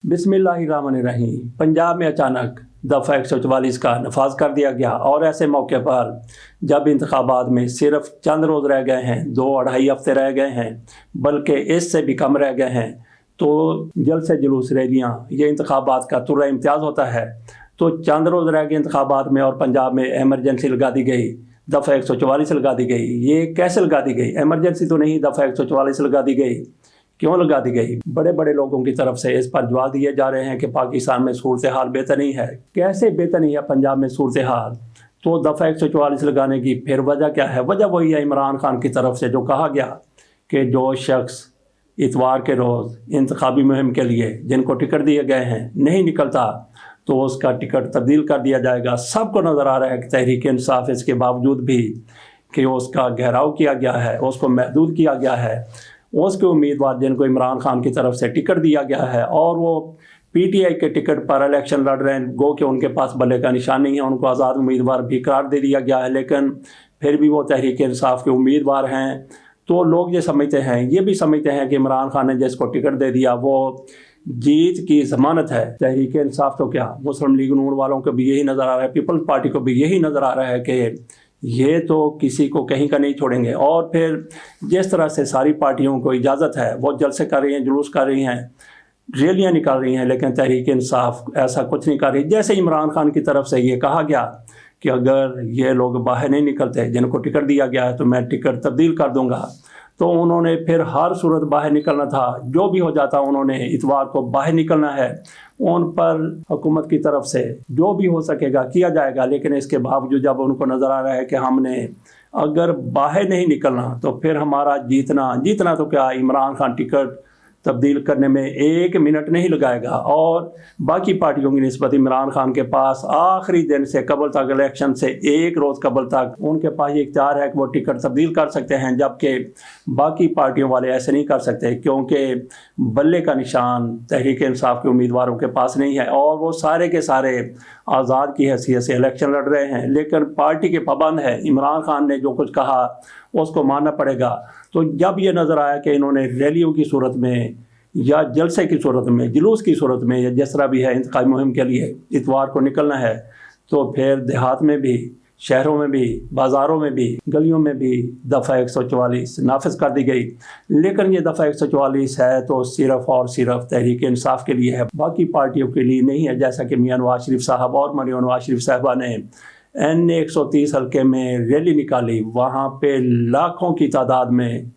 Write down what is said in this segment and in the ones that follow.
बिस्मिल्लाहिर्रहमानिर्रहीम। पंजाब में अचानक दफ़ा 144 का नफाज कर दिया गया और ऐसे मौके पर जब इंतखाबात में सिर्फ चंद रोज़ रह गए हैं, 2-2.5 हफ्ते रह गए हैं, बल्कि इससे भी कम रह गए हैं, तो जल्द से जुलूस रैलियाँ ये इंतखाबात का तुर्रा इम्तियाज़ होता है। तो चंद रोज़ रह गए इंतखाबात में और पंजाब में एमरजेंसी लगा दी गई, दफ़ा 144 लगा दी गई। ये कैसे लगा दी गई? एमरजेंसी तो नहीं, दफ़ा 144 लगा दी गई। क्यों लगा दी गई? बड़े बड़े लोगों की तरफ से इस पर जवाब दिए जा रहे हैं कि पाकिस्तान में सूरत हाल बेहतर नहीं है। कैसे बेहतर नहीं है पंजाब में सूरत हाल? तो दफ़ा 144 लगाने की फिर वजह क्या है? वजह वही है इमरान खान की तरफ से जो कहा गया कि जो शख्स इतवार के रोज़ इंतखाबी मुहिम के लिए जिनको टिकट दिए गए हैं नहीं निकलता तो उसका टिकट तब्दील कर दिया जाएगा। सबको नज़र आ रहा है कि तहरीक इंसाफ इसके बावजूद भी कि उसका घेराव किया गया है, उसको महदूद किया गया है, उसके उम्मीदवार जिनको इमरान खान की तरफ से टिकट दिया गया है और वो पीटीआई के टिकट पर इलेक्शन लड़ रहे हैं, गो कि उनके पास बल्ले का निशान नहीं है, उनको आज़ाद उम्मीदवार भी करार दे दिया गया है, लेकिन फिर भी वो तहरीक इंसाफ के उम्मीदवार हैं। तो लोग ये समझते हैं, ये भी समझते हैं कि इमरान खान ने जिसको टिकट दे दिया वो जीत की ज़मानत है। तहरीक इंसाफ तो क्या, मुस्लिम लीग नून वालों को भी यही नज़र आ रहा है, पीपल्स पार्टी को भी यही नज़र आ रहा है कि ये तो किसी को कहीं का नहीं छोड़ेंगे। और फिर जिस तरह से सारी पार्टियों को इजाज़त है वो जलसे कर रही हैं, जुलूस कर रही हैं, रैलियाँ निकाल रही हैं, लेकिन तहरीक इंसाफ ऐसा कुछ नहीं कर रही। जैसे इमरान खान की तरफ से ये कहा गया कि अगर ये लोग बाहर नहीं निकलते जिनको टिकट दिया गया है तो मैं टिकट तब्दील कर दूंगा, तो उन्होंने फिर हर सूरत बाहर निकलना था। जो भी हो जाता उन्होंने इतवार को बाहर निकलना है, उन पर हुकूमत की तरफ से जो भी हो सकेगा किया जाएगा। लेकिन इसके बावजूद जब उनको नज़र आ रहा है कि हमने अगर बाहर नहीं निकलना तो फिर हमारा जीतना तो क्या, इमरान खान टिकट तब्दील करने में 1 मिनट नहीं लगाएगा। और बाकी पार्टियों की निस्बत इमरान खान के पास आखिरी दिन से कबल तक, इलेक्शन से 1 रोज़ कबल तक उनके पास ये इख्तियार है कि वो टिकट तब्दील कर सकते हैं, जबकि बाकी पार्टियों वाले ऐसे नहीं कर सकते क्योंकि बल्ले का निशान तहरीक इंसाफ के उम्मीदवारों के पास नहीं है और वो सारे के सारे आज़ाद की हैसियत से इलेक्शन लड़ रहे हैं। लेकिन पार्टी के पाबंद है, इमरान खान ने जो कुछ कहा उसको मानना पड़ेगा। तो जब ये नज़र आया कि इन्होंने रैलियों की सूरत में या जलसे की सूरत में, जुलूस की सूरत में या जिस तरह भी है इंतखाबी मुहिम के लिए इतवार को निकलना है, तो फिर देहात में भी, शहरों में भी, बाज़ारों में भी, गलियों में भी दफ़ा 144 नाफिज कर दी गई। लेकिन ये दफ़ा 144 है तो सिर्फ़ और सिर्फ तहरीक इंसाफ के लिए है, बाकी पार्टियों के लिए नहीं है। जैसा कि मियां नवाज शरीफ साहब और मरियम नवाज शरीफ साहबा ने N 130 हल्के में रैली निकाली, वहाँ पे लाखों की तादाद में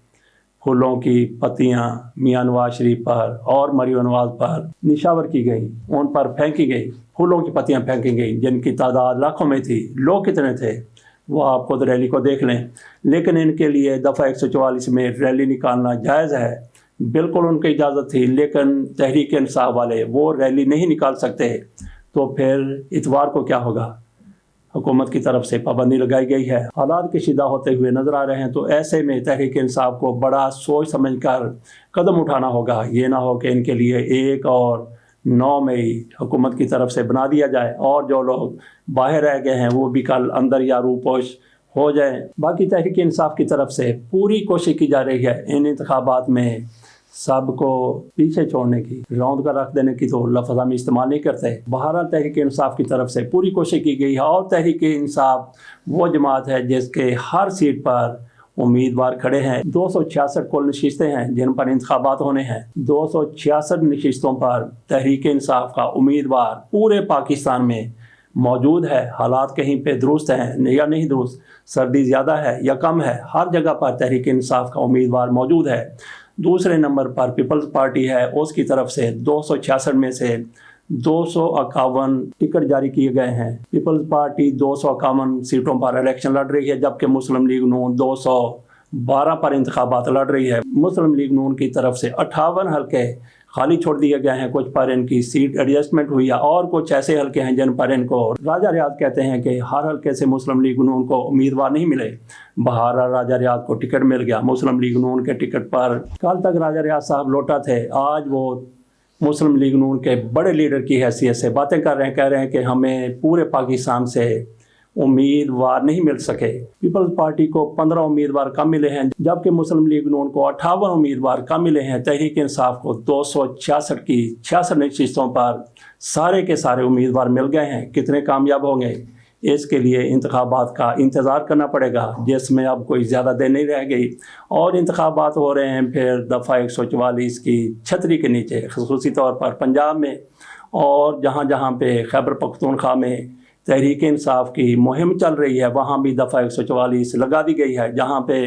फूलों की पत्तियाँ मियां नवाज शरीफ पर और मरियम नवाज पर निशावर की गई, उन पर फेंकी गई, फूलों की पत्तियाँ फेंकी गई जिनकी तादाद लाखों में थी। लोग कितने थे वो आप खुद रैली को देख लें। लेकिन इनके लिए दफ़ा 144 में रैली निकालना जायज़ है, बिल्कुल उनकी इजाज़त थी, लेकिन तहरीक इंसाफ वाले वो रैली नहीं निकाल सकते। तो फिर इतवार को क्या होगा? हुकूमत की तरफ से पाबंदी लगाई गई है, हालात कशीदा होते हुए नज़र आ रहे हैं। तो ऐसे में तहरीक इंसाफ को बड़ा सोच समझ कर कदम उठाना होगा। ये ना हो कि इनके लिए 1 और 9 मई हुकूमत की तरफ से बना दिया जाए और जो लोग बाहर रह गए हैं वो भी कल अंदर या रूपोश हो जाएं। बाकी तहरीक इंसाफ की तरफ से पूरी कोशिश की जा रही है इन इंतखाबात में सबको पीछे छोड़ने की, रौंद कर रख देने की तो लफ्ज़ हम इस्तेमाल नहीं करते। बहरहाल तहरीक इंसाफ की तरफ से पूरी कोशिश की गई है और तहरीक इंसाफ वो जमात है जिसके हर सीट पर उम्मीदवार खड़े हैं। 266 कुल नशिस्तें हैं जिन पर इंतखाबात होने हैं। 266 नशिस्तों पर तहरीक इंसाफ का उम्मीदवार पूरे पाकिस्तान में मौजूद है। हालात कहीं पे दुरुस्त हैं या नहीं दुरुस्त, सर्दी ज़्यादा है या कम है, हर जगह पर तहरीक इंसाफ का उम्मीदवार मौजूद है। दूसरे नंबर पर पीपल्स पार्टी है, उसकी तरफ से 266 में से 251 टिकट जारी किए गए हैं। पीपल्स पार्टी 251 सीटों पर इलेक्शन लड़ रही है, जबकि मुस्लिम लीग नून 212 पर इंतखाबात लड़ रही है। मुस्लिम लीग नून की तरफ से 58 हल्के खाली छोड़ दिए गए हैं, कुछ पर इनकी सीट एडजस्टमेंट हुई है और कुछ ऐसे हल्के हैं जिन पर इनको राजा रियाज कहते हैं कि हर हल्के से मुस्लिम लीग नून को उम्मीदवार नहीं मिले। बहार राजा रियाज को टिकट मिल गया, मुस्लिम लीग नून के टिकट पर कल तक राजा रियाज साहब लौटा थे, आज वो मुस्लिम लीग नून के बड़े लीडर की हैसियत से बातें कर रहे हैं, कह रहे हैं कि हमें पूरे पाकिस्तान से उम्मीदवार नहीं मिल सके। पीपल्स पार्टी को 15 उम्मीदवार कम मिले हैं, जबकि मुस्लिम लीग नून को 58 उम्मीदवार कम मिले हैं। तहरीक इंसाफ को 266 की 66 नशिस्तों पर सारे के सारे उम्मीदवार मिल गए हैं। कितने कामयाब होंगे, इसके लिए इंतखाबात का इंतज़ार करना पड़ेगा, जिसमें अब कोई ज़्यादा देर नहीं रह गई और इंतखाबात हो रहे हैं फिर दफ़ा 144 की छतरी के नीचे, ख़ुसूसी तौर पर पंजाब में और जहाँ जहाँ पे खैबर पख्तूनख्वा में तहरीक इंसाफ की मुहिम चल रही है, वहाँ भी दफ़ा 144 लगा दी गई है। जहाँ पे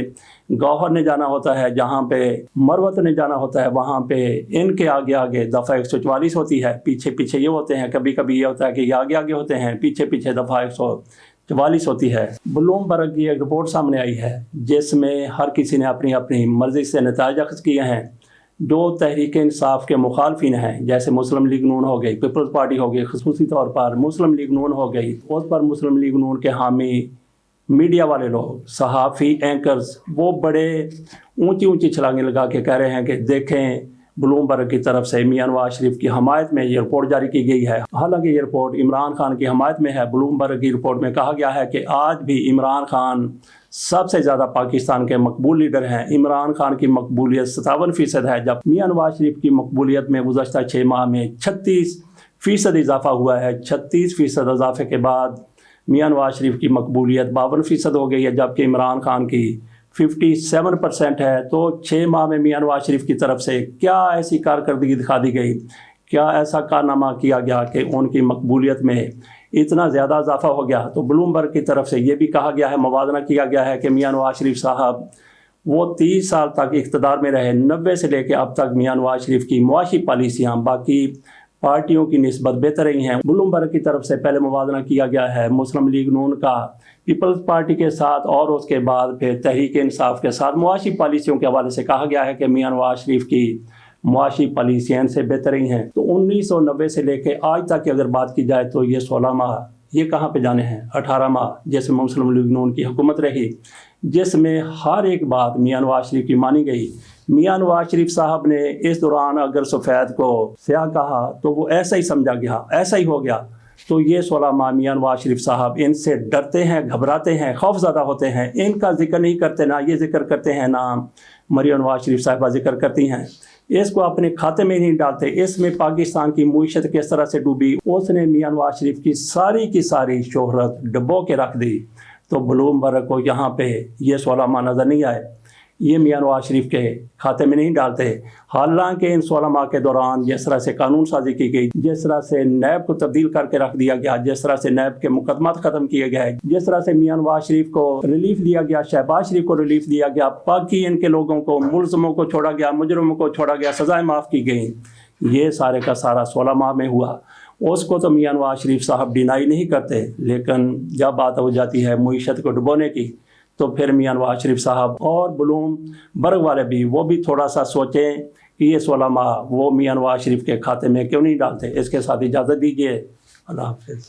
गौहर ने जाना होता है, जहाँ पे मरवत ने जाना होता है, वहाँ पे इनके आगे आगे दफ़ा 144 होती है, पीछे पीछे ये होते हैं। कभी कभी ये होता है कि ये आगे आगे होते हैं, पीछे पीछे दफ़ा 144 होती है। ब्लूमबर्ग की एक रिपोर्ट सामने आई है जिसमें हर किसी ने अपनी अपनी मर्ज़ी से नताइज अख़ज़ किए हैं। जो तहरीक इंसाफ के मुखालफिन हैं, जैसे मुस्लिम लीग नून हो गई, पीपल्स पार्टी हो गई, ख़ुसूसी तौर पर मुस्लिम लीग नून हो गई, उस पर मुस्लिम लीग नून के हामी मीडिया वाले लोग, सहाफ़ी, एंकर्स, वो बड़े ऊंची ऊंची छलांगें लगा के कह रहे हैं कि देखें ब्लूमबर्ग की तरफ से मियां नवाज शरीफ की हमायत में ये रिपोर्ट जारी की गई है। हालांकि ये रिपोर्ट इमरान खान की हमायत में है। ब्लूमबर्ग की रिपोर्ट में कहा गया है कि आज भी इमरान खान सबसे ज़्यादा पाकिस्तान के मकबूल लीडर हैं। इमरान खान की मकबूलियत 57% है, जब मियां नवाज शरीफ की मकबूलियत में गुज़श्ता 6 माह में 36% इजाफा हुआ है। 36% इजाफे के बाद मियां नवाज शरीफ की मकबूलियत 52% हो गई है, जबकि इमरान खान की 57% है। तो 6 माह में मियां नवाज शरीफ की तरफ से क्या ऐसी कारकर्दगी दिखा दी गई, क्या ऐसा कारनामा किया गया कि उनकी मकबूलियत में इतना ज़्यादा इजाफा हो गया। तो ब्लूमबर्ग की तरफ से ये भी कहा गया है, मवाजना किया गया है कि मियां नवाज शरीफ साहब वो 30 साल तक इक़्तिदार में रहे, 90 से लेकर अब तक मियां नवाज शरीफ की मुआशी पॉलिसियाँ बाकी पार्टियों की निस्बत बेहतर रही हैं। ब्लूमबर्ग की तरफ से पहले मुवाजना किया गया है मुस्लिम लीग नून का पीपल्स पार्टी के साथ, और उसके बाद फिर तहरीक इंसाफ के साथ मुआशी पॉलिसियों के हवाले से कहा गया है कि मियां नवाज शरीफ की मुआशी पॉलिसियाँ से बेहतर रही हैं। तो 1990 से लेकर आज तक की अगर बात की जाए तो ये 16 माह ये कहाँ पे जाने हैं। 18 माह जिसमें मुस्लिम लीग नून की हुकूमत रही, जिसमें हर एक बात मियां नवाज शरीफ की मानी गई। मियां नवाज शरीफ साहब ने इस दौरान अगर सफ़ेद को स्याह कहा तो वो ऐसा ही समझा गया, ऐसा ही हो गया। तो ये 16 माह मियां नवाज शरीफ साहब इनसे डरते हैं, घबराते हैं, खौफज़दा होते हैं। इनका जिक्र नहीं करते, ना ये जिक्र करते हैं, ना मरियम नवाज शरीफ साहिबा जिक्र करती हैं। इसको अपने खाते में नहीं डालते। इसमें पाकिस्तान की मुईशत किस तरह से डूबी, उसने मियां नवाज शरीफ की सारी शोहरत डबो के रख दी। तो ब्लूमबर्ग को यहाँ पे ये 16 माह नज़र नहीं आए, ये मियां नवाज शरीफ के खाते में नहीं डालते। हालांकि इन 16 माह के दौरान जिस तरह से कानून साजी की गई, जिस तरह से नैब को तब्दील करके रख दिया गया, जिस तरह से नैब के मुकदमात ख़त्म किए गए, जिस तरह से मियां नवाज शरीफ को रिलीफ दिया गया, शहबाज शरीफ को रिलीफ दिया गया, बाकी इनके लोगों को, मुलजमों को छोड़ा गया, मुजरमों को छोड़ा गया, सज़ाएँ माफ़ की गई, ये सारे का सारा 16 माह में हुआ। उसको तो मियां नवाज शरीफ साहब डिनाई नहीं करते, लेकिन जब बात हो जाती है मुईशत को डुबोने की तो फिर मियां नवाज शरीफ साहब और ब्लूमबर्ग वाले भी वो भी थोड़ा सा सोचें कि ये 16 माह वो मियां नवाज शरीफ के खाते में क्यों नहीं डालते। इसके साथ इजाज़त दीजिए, अल्लाह हाफ़िज़।